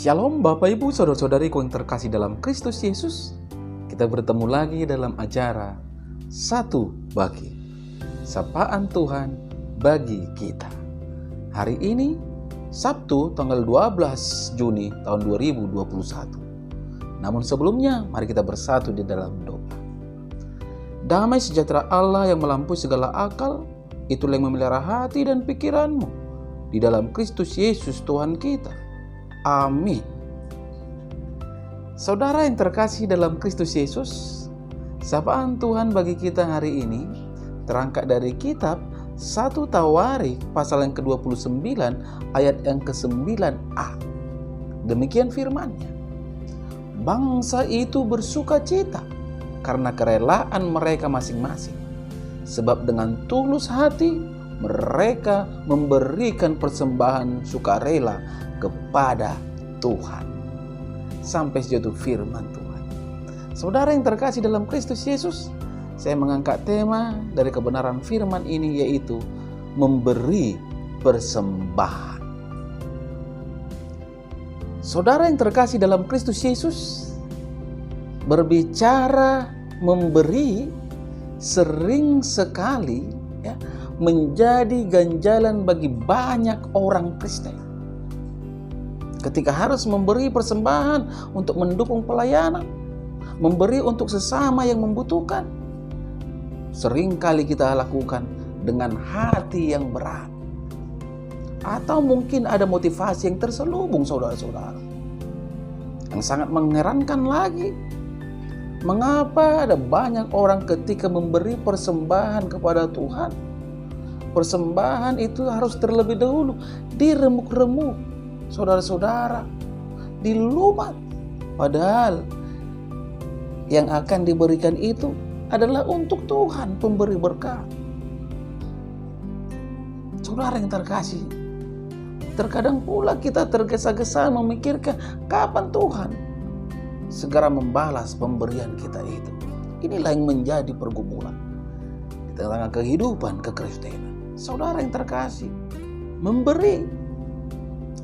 Shalom Bapak Ibu Saudara-saudariku yang terkasih dalam Kristus Yesus. Kita bertemu lagi dalam acara Satu Bagi, Sapaan Tuhan bagi kita. Hari ini Sabtu tanggal 12 Juni tahun 2021. Namun sebelumnya mari kita bersatu di dalam doa. Damai sejahtera Allah yang melampaui segala akal, itulah yang memelihara hati dan pikiranmu di dalam Kristus Yesus Tuhan kita. Amin. Saudara yang terkasih dalam Kristus Yesus, sapaan Tuhan bagi kita hari ini terangkat dari kitab 1 Tawarik pasal yang ke-29 ayat yang ke-9a. Demikian firman-Nya. Bangsa itu bersuka cita karena kerelaan mereka masing-masing, sebab dengan tulus hati mereka memberikan persembahan sukarela kepada Tuhan. Sampai sejauh firman Tuhan. Saudara yang terkasih dalam Kristus Yesus, saya mengangkat tema dari kebenaran firman ini, yaitu memberi persembahan. Saudara yang terkasih dalam Kristus Yesus, berbicara memberi sering sekali menjadi ganjalan bagi banyak orang Kristen. Ketika harus memberi persembahan untuk mendukung pelayanan, memberi untuk sesama yang membutuhkan, seringkali kita lakukan dengan hati yang berat. Atau mungkin ada motivasi yang terselubung, saudara-saudara. Yang sangat mengherankan lagi, mengapa ada banyak orang ketika memberi persembahan kepada Tuhan, persembahan itu harus terlebih dahulu diremuk-remuk, saudara-saudara, dilumat. Padahal yang akan diberikan itu adalah untuk Tuhan, pemberi berkat. Saudara yang terkasih, terkadang pula kita tergesa-gesa memikirkan kapan Tuhan segera membalas pemberian kita itu. Inilah yang menjadi pergumulan di tengah kehidupan kekristenan. Saudara yang terkasih, memberi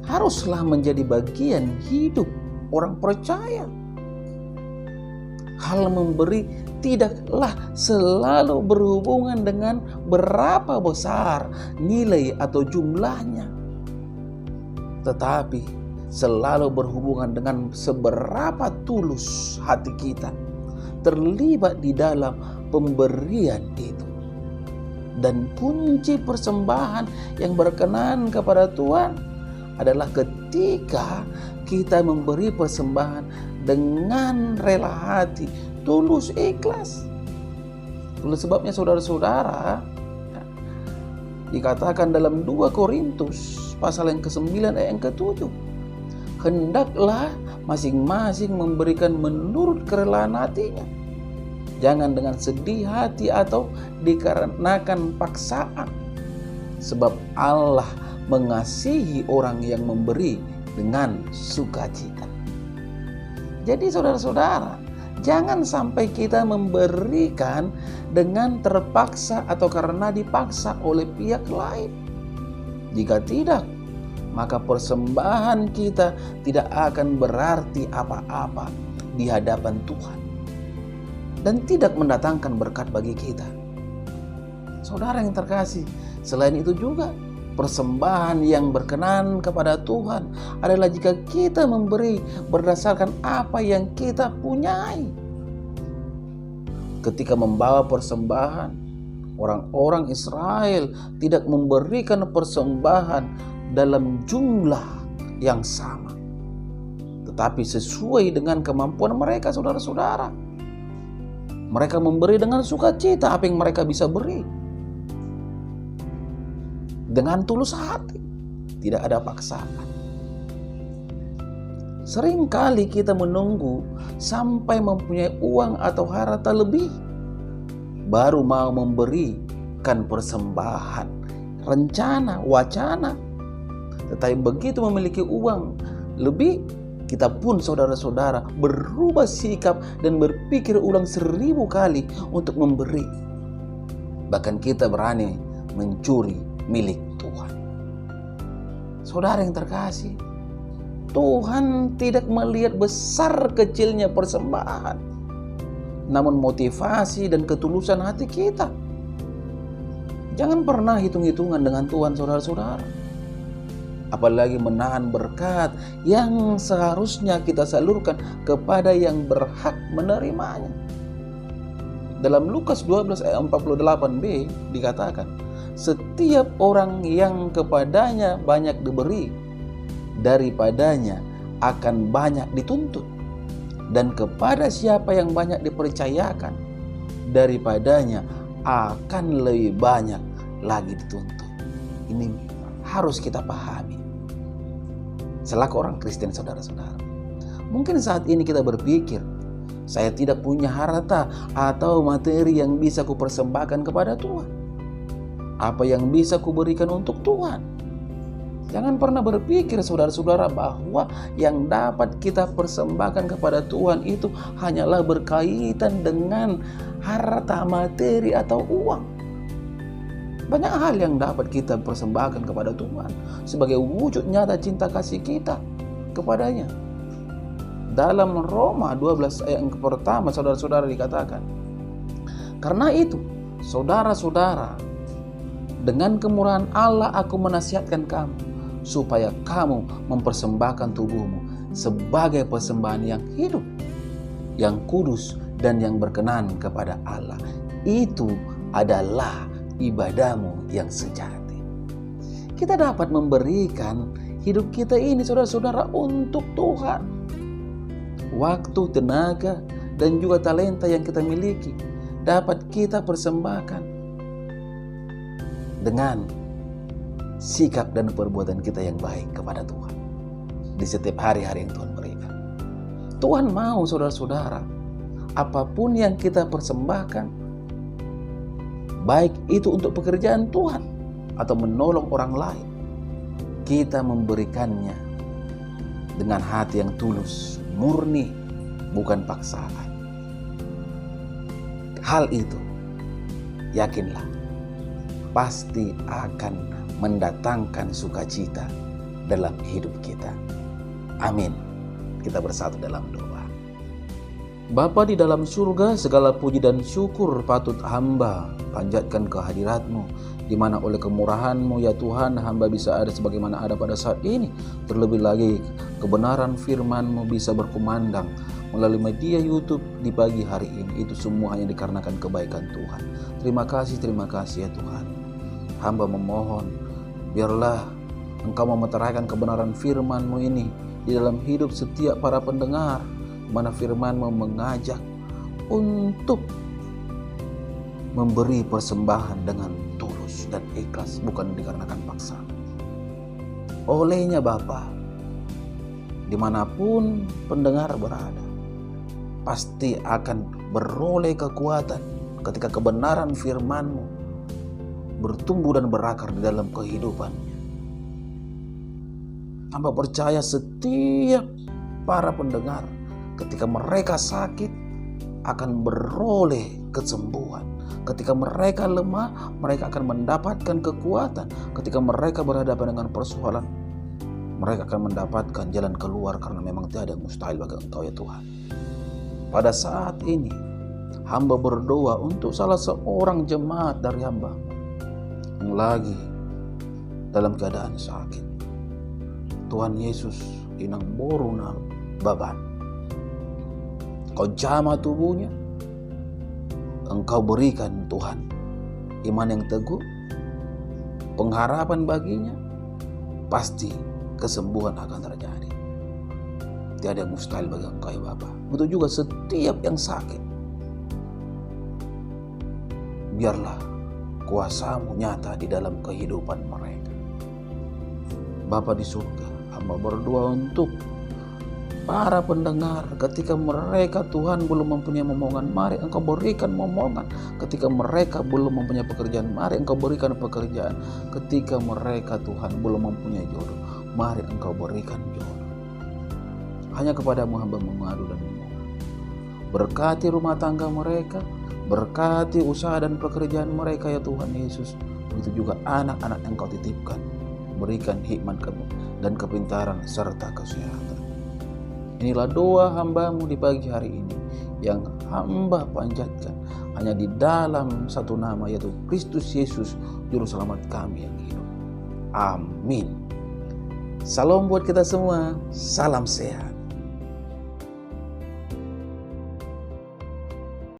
haruslah menjadi bagian hidup orang percaya. Hal memberi tidaklah selalu berhubungan dengan berapa besar nilai atau jumlahnya, tetapi selalu berhubungan dengan seberapa tulus hati kita terlibat di dalam pemberian itu. Dan kunci persembahan yang berkenan kepada Tuhan adalah ketika kita memberi persembahan dengan rela hati, tulus, ikhlas. Oleh sebabnya saudara-saudara, dikatakan dalam 2 Korintus pasal yang ke-9 ayat yang ke-7, hendaklah masing-masing memberikan menurut kerelaan hatinya, jangan dengan sedih hati atau dikarenakan paksaan, sebab Allah mengasihi orang yang memberi dengan sukacita. Jadi saudara-saudara, jangan sampai kita memberikan dengan terpaksa atau karena dipaksa oleh pihak lain. Jika tidak, maka persembahan kita tidak akan berarti apa-apa di hadapan Tuhan dan tidak mendatangkan berkat bagi kita. Saudara yang terkasih, selain itu juga persembahan yang berkenan kepada Tuhan adalah jika kita memberi berdasarkan apa yang kita punyai. Ketika membawa persembahan, orang-orang Israel tidak memberikan persembahan dalam jumlah yang sama, tetapi sesuai dengan kemampuan mereka, saudara-saudara. Mereka memberi dengan sukacita apa yang mereka bisa beri, dengan tulus hati, tidak ada paksaan. Seringkali kita menunggu sampai mempunyai uang atau harta lebih, baru mau memberikan persembahan, rencana, wacana. Tetapi begitu memiliki uang lebih, kita pun saudara-saudara berubah sikap dan berpikir ulang 1000 kali untuk memberi. Bahkan kita berani mencuri milik Tuhan. Saudara yang terkasih, Tuhan tidak melihat besar kecilnya persembahan, namun motivasi dan ketulusan hati kita. Jangan pernah hitung-hitungan dengan Tuhan, saudara-saudara. Apalagi menahan berkat yang seharusnya kita salurkan kepada yang berhak menerimanya. Dalam Lukas 12 ayat 48b dikatakan, setiap orang yang kepadanya banyak diberi, daripadanya akan banyak dituntut. Dan kepada siapa yang banyak dipercayakan, daripadanya akan lebih banyak lagi dituntut. Ini harus kita pahami selaku orang Kristen, saudara-saudara. Mungkin saat ini kita berpikir, saya tidak punya harta atau materi yang bisa kupersembahkan kepada Tuhan. Apa yang bisa kuberikan untuk Tuhan? Jangan pernah berpikir, saudara-saudara, bahwa yang dapat kita persembahkan kepada Tuhan itu hanyalah berkaitan dengan harta, materi, atau uang. Banyak hal yang dapat kita persembahkan kepada Tuhan sebagai wujud nyata cinta kasih kita kepadanya. Dalam Roma 12 ayat yang pertama, saudara-saudara, dikatakan, karena itu, saudara-saudara, dengan kemurahan Allah aku menasihatkan kamu, supaya kamu mempersembahkan tubuhmu sebagai persembahan yang hidup, yang kudus, dan yang berkenan kepada Allah. Itu adalah ibadahmu yang sejati. Kita dapat memberikan hidup kita ini, saudara-saudara, untuk Tuhan. Waktu, tenaga, dan juga talenta yang kita miliki dapat kita persembahkan dengan sikap dan perbuatan kita yang baik kepada Tuhan di setiap hari-hari yang Tuhan berikan. Tuhan mau, saudara-saudara, apapun yang kita persembahkan, baik itu untuk pekerjaan Tuhan atau menolong orang lain, kita memberikannya dengan hati yang tulus, murni, bukan paksaan. Hal itu, yakinlah, pasti akan mendatangkan sukacita dalam hidup kita. Amin. Kita bersatu dalam doa. Bapa di dalam surga, segala puji dan syukur patut hamba panjatkan kehadirat-Mu, di mana oleh kemurahan-Mu ya Tuhan, hamba bisa ada sebagaimana ada pada saat ini. Terlebih lagi kebenaran firman-Mu bisa berkumandang melalui media YouTube di pagi hari ini. Itu semua hanya dikarenakan kebaikan Tuhan. Terima kasih ya Tuhan. Hamba memohon, biarlah Engkau memeteraikan kebenaran firman-Mu ini di dalam hidup setiap para pendengar, mana firman-Mu mengajak untuk memberi persembahan dengan tulus dan ikhlas, bukan dikarenakan paksaan. Olehnya Bapa, dimanapun pendengar berada, pasti akan beroleh kekuatan ketika kebenaran firman-Mu bertumbuh dan berakar di dalam kehidupannya. Hamba percaya setiap para pendengar ketika mereka sakit akan beroleh kesembuhan. Ketika mereka lemah, mereka akan mendapatkan kekuatan. Ketika mereka berhadapan dengan persoalan, mereka akan mendapatkan jalan keluar, karena memang tiada yang mustahil bagi Engkau ya Tuhan. Pada saat ini, hamba berdoa untuk salah seorang jemaat dari hamba yang lagi dalam keadaan sakit. Tuhan Yesus, inang boruna baban, Kau jamah tubuhnya, Engkau berikan Tuhan iman yang teguh, pengharapan baginya, pasti kesembuhan akan terjadi. Tiada yang mustahil bagi Engkau ya Bapa. Begitu juga setiap yang sakit, biarlah kuasa-Mu nyata di dalam kehidupan mereka. Bapa di surga, hamba berdoa untuk para pendengar, ketika mereka Tuhan belum mempunyai momongan, mari Engkau berikan momongan. Ketika mereka belum mempunyai pekerjaan, mari Engkau berikan pekerjaan. Ketika mereka Tuhan belum mempunyai jodoh, mari Engkau berikan jodoh. Hanya kepadamu hamba mengadu dan memohon. Berkati rumah tangga mereka, berkati usaha dan pekerjaan mereka ya Tuhan Yesus. Begitu juga anak-anak yang Kau titipkan. berikan hikmat dan kepintaran serta kesehatan. Inilah doa hamba-Mu di pagi hari ini yang hamba panjatkan hanya di dalam satu nama, yaitu Kristus Yesus, Juru Selamat kami yang hidup. Amin. Salam buat kita semua. Salam sehat.